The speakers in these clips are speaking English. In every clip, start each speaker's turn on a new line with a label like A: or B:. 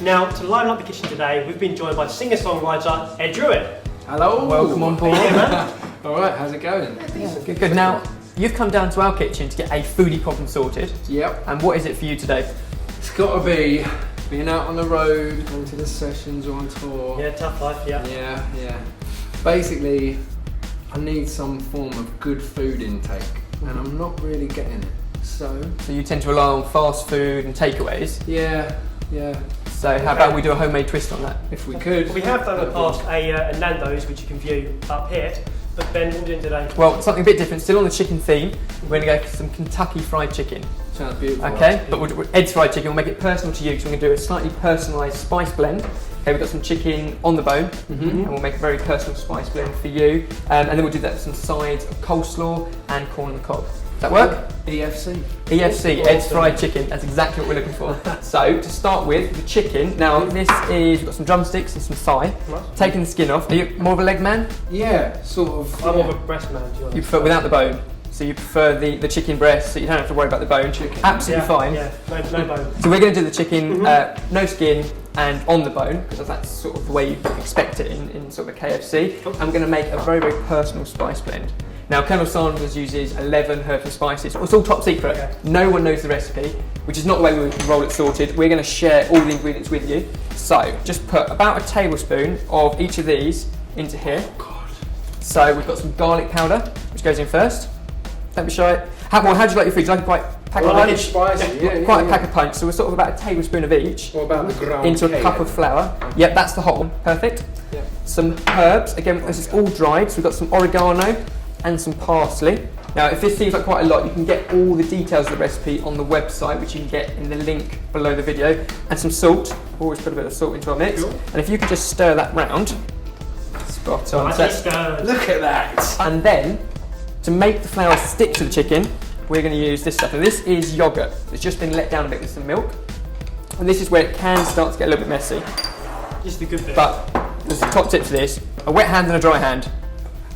A: Now, to liven up the kitchen today, we've been joined by singer-songwriter Ed Drewett.
B: Hello.
C: Welcome on board.
B: Alright, how's it going?
C: Good. Now, you've come down to our kitchen to get a foodie problem sorted.
B: Yep.
C: And what is it for you today?
B: It's got to be being out on the road, going to the sessions or on tour.
A: Yeah, tough life, yeah.
B: Yeah. Basically, I need some form of good food intake, and I'm not really getting it. So
C: you tend to rely on fast food and takeaways.
B: Yeah.
C: So how about we do a homemade twist on that?
B: If we could.
A: We have done in the past a Nando's, which you can view up here. But Ben, what are we doing today?
C: Well, something a bit different. Still on the chicken theme. We're going to go for some Kentucky Fried Chicken.
B: Sounds beautiful.
C: Okay, but Ed's Fried Chicken, we'll make it personal to you, because we're going to do a slightly personalised spice blend. Okay, we've got some chicken on the bone, and we'll make a very personal spice blend for you. And then we'll do that with some sides of coleslaw and corn on the cob. Does that work?
B: EFC.
C: EFC, Ed's Fried Chicken, that's exactly what we're looking for. So, to start with, the chicken. Now, this is, we've got some drumsticks and some thigh. Taking the skin off. Are you more of a leg man?
B: Yeah, sort of.
A: I'm more of a breast man, do you
C: You prefer without the bone? So you prefer the chicken breast, so you don't have to worry about the bone.
B: Chicken.
C: Absolutely fine.
A: Yeah, no bone.
C: So we're going to do the chicken, no skin and on the bone, because that's sort of the way you expect it in sort of a KFC. I'm going to make a very, very personal spice blend. Now, Colonel Sanders uses 11 herbs and spices. It's all top secret.
A: Okay.
C: No one knows the recipe, which is not the way we roll it sorted. We're going to share all the ingredients with you. So just put about a tablespoon of each of these into here.
B: Oh God.
C: So we've got some garlic powder, which goes in first. Don't be shy. How do you like your food? Do you like it quite pack a punch?
B: It's spicy. Yeah,
C: Quite a pack a punch. So we're sort of about a tablespoon of each.
B: What about the ground
C: into a cup of flour. Yep, that's the hot one. Perfect.
B: Yep.
C: Some herbs. Again, this is all dried. So we've got some oregano and some parsley. Now, if this seems like quite a lot, you can get all the details of the recipe on the website, which you can get in the link below the video. And some salt. Always put a bit of salt into our mix.
A: Cool.
C: And if you could just stir that round. Spot on.
B: Look at that.
C: And then, to make the flour stick to the chicken, we're going to use this stuff. Now, this is yogurt. It's just been let down a bit with some milk. And this is where it can start to get a little bit messy.
A: This is the good bit.
C: But there's a top tip to this. A wet hand and a dry hand.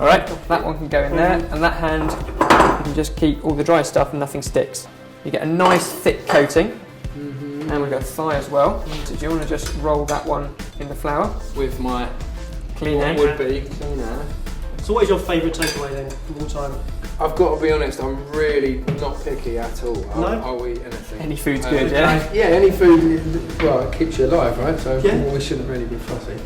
C: All right, that one can go in there, and that hand, you can just keep all the dry stuff and nothing sticks. You get a nice thick coating, and we've got thigh as well. So do you want to just roll that one in the flour?
B: With my
C: Clean hand.
B: would be clean hand.
A: So what is your favourite takeaway then, of all time?
B: I've got to be honest, I'm really not picky at all. I'll eat anything.
C: Any food's good, yeah?
B: Yeah, any food, well, it keeps you alive, right? So
A: Yeah.
B: we shouldn't really be fussy.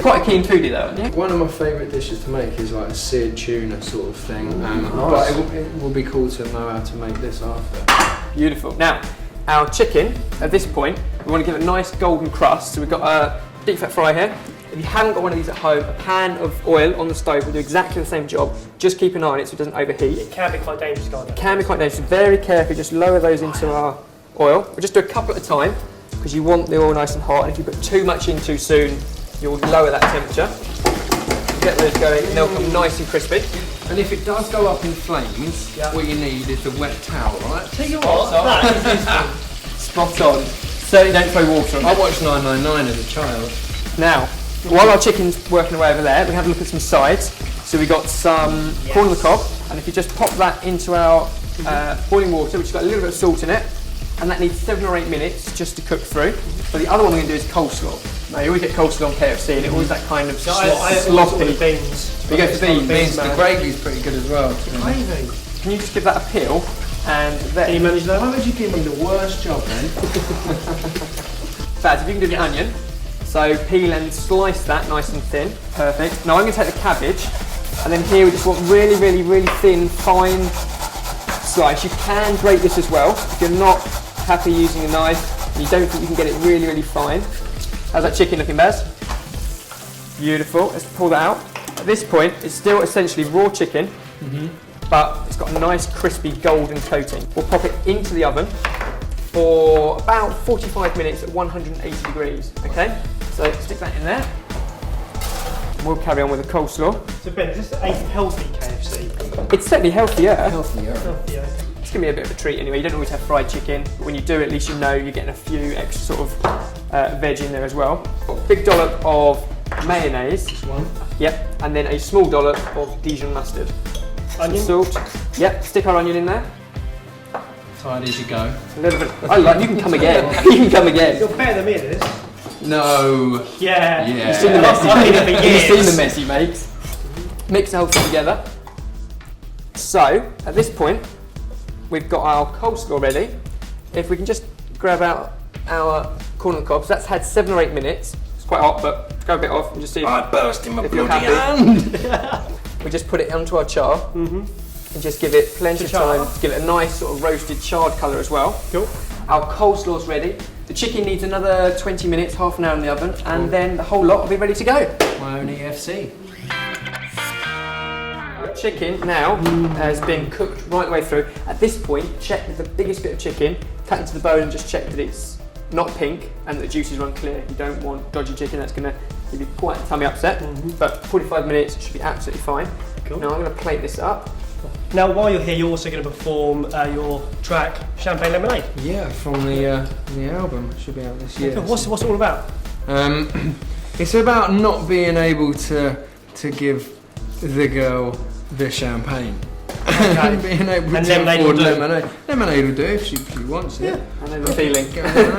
C: Quite a keen foodie though, aren't you?
B: One of my favourite dishes to make is like a seared tuna sort of thing. But it will be cool to know how to make this after.
C: Beautiful. Now, our chicken, at this point, we want to give it a nice golden crust. So we've got a deep fat fry here. If you haven't got one of these at home, a pan of oil on the stove will do exactly the same job. Just keep an eye on it so it doesn't overheat.
A: It can be quite dangerous, can't it?
C: Can be quite dangerous. Very carefully, just lower those into our oil. We'll just do a couple at a time because you want the oil nice and hot. And if you put too much in too soon, you'll lower that temperature. Get those going and they'll come nice and crispy.
B: And if it does go up in flames, what you need is a wet towel, right?
A: Tell you what, that is useful.
C: Spot on. Certainly don't throw water on it.
B: I watched 999 as a child.
C: Now, while our chicken's working away over there, we have a look at some sides. So we've got some corn on the cob, and if you just pop that into our boiling water, which has got a little bit of salt in it, and that needs 7 or 8 minutes just to cook through. But the other one we're going to do is coleslaw. Now, you always get coleslaw on KFC, and it always that kind of sloppy.
A: Beans.
C: We go for beans.
B: The gravy's pretty good as well.
A: Gravy.
C: Can you just give that a peel? And then,
A: Can you manage that?
B: Why would you give me the worst job then?
C: Faz, if you can do the onion. So peel and slice that nice and thin. Perfect. Now I'm going to take the cabbage, and then here we just want really, really, really thin, fine slice. You can grate this as well. If you're not happy using a knife, and you don't think you can get it really, really fine. How's that chicken looking, Baz? Beautiful. Let's pull that out. At this point, it's still essentially raw chicken, but it's got a nice crispy golden coating. We'll pop it into the oven for about 45 minutes at 180 degrees, okay? So stick that in there. We'll carry on with the coleslaw.
A: So Ben, is this a healthy KFC?
C: It's certainly healthier.
B: Healthier.
A: Healthier.
C: It's going to be a bit of a treat anyway. You don't always have fried chicken, but when you do, at least you know you're getting a few extra sort of veg in there as well. Got a big dollop of mayonnaise.
B: This one.
C: Yep, and then a small dollop of Dijon mustard.
A: Onion?
C: Some salt. Yep, stick our onion in there.
B: tidy as you go.
C: A little bit. I like. You can come again. You can come again.
A: You're better than me at this.
B: No.
A: Yeah.
B: Yeah.
C: You've seen the mess he
A: I've been
C: makes.
A: here for
C: You've seen
A: years.
C: the mess he makes. Mix the whole thing together. So at this point, we've got our coleslaw ready. If we can just grab out our corn on the cob, so that's had 7 or 8 minutes. It's quite hot, but go a bit off and just see
B: I burst in my
C: if you're
B: bloody
C: happy.
B: hand.
C: We just put it onto our char and just give it plenty of
A: char.
C: time to give it a nice sort of roasted charred colour as well.
A: Cool.
C: Our coleslaw's ready. The chicken needs another 20 minutes, half an hour in the oven, and then the whole lot will be ready to go.
B: My own EFC.
C: The chicken now has been cooked right the way through. At this point, check with the biggest bit of chicken, cut into the bone and just check that it's not pink and that the juices run clear. You don't want dodgy chicken, that's going to give you quite a tummy upset. But 45 minutes should be absolutely fine.
A: Cool.
C: Now I'm going to plate this up.
A: Now, while you're here, you're also going to perform your track, Champagne Lemonade.
B: Yeah, from the album. Should be out this year.
A: Cool. What's it all about?
B: It's about not being able to give the girl the champagne.
A: Okay.
B: Being able
A: And
B: to
A: lemonade
B: afford
A: will do.
B: lemonade. Lemonade will do if she wants it.
C: I know the feeling.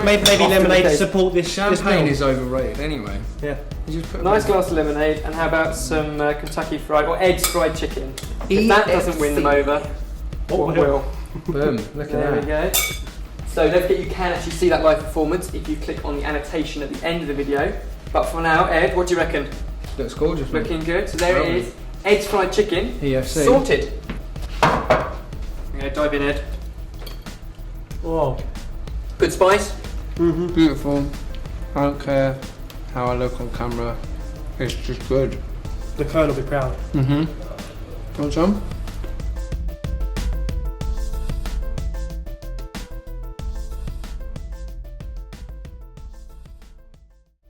A: Maybe
C: Often the
A: lemonade to
C: case.
A: support this
B: Champagne
A: this
B: is overrated anyway.
A: meal. Yeah.
B: You just put
C: Nice glass of lemonade, and how about some Kentucky fried, or Ed's fried chicken? If that doesn't win them over, what will?
B: Boom, look
C: There
B: at
C: we
B: that.
C: go. So don't forget you can actually see that live performance if you click on the annotation at the end of the video. But for now, Ed, what do you reckon?
B: Looks gorgeous. mate.
C: Looking good. So there it
B: Lovely.
C: is. Ed's fried chicken.
B: EFC.
C: Sorted. Okay, dive in, Ed.
A: Whoa.
C: Good spice.
B: Beautiful. I don't care how I look on camera. It's just good.
A: The Colonel will be proud.
B: Want some?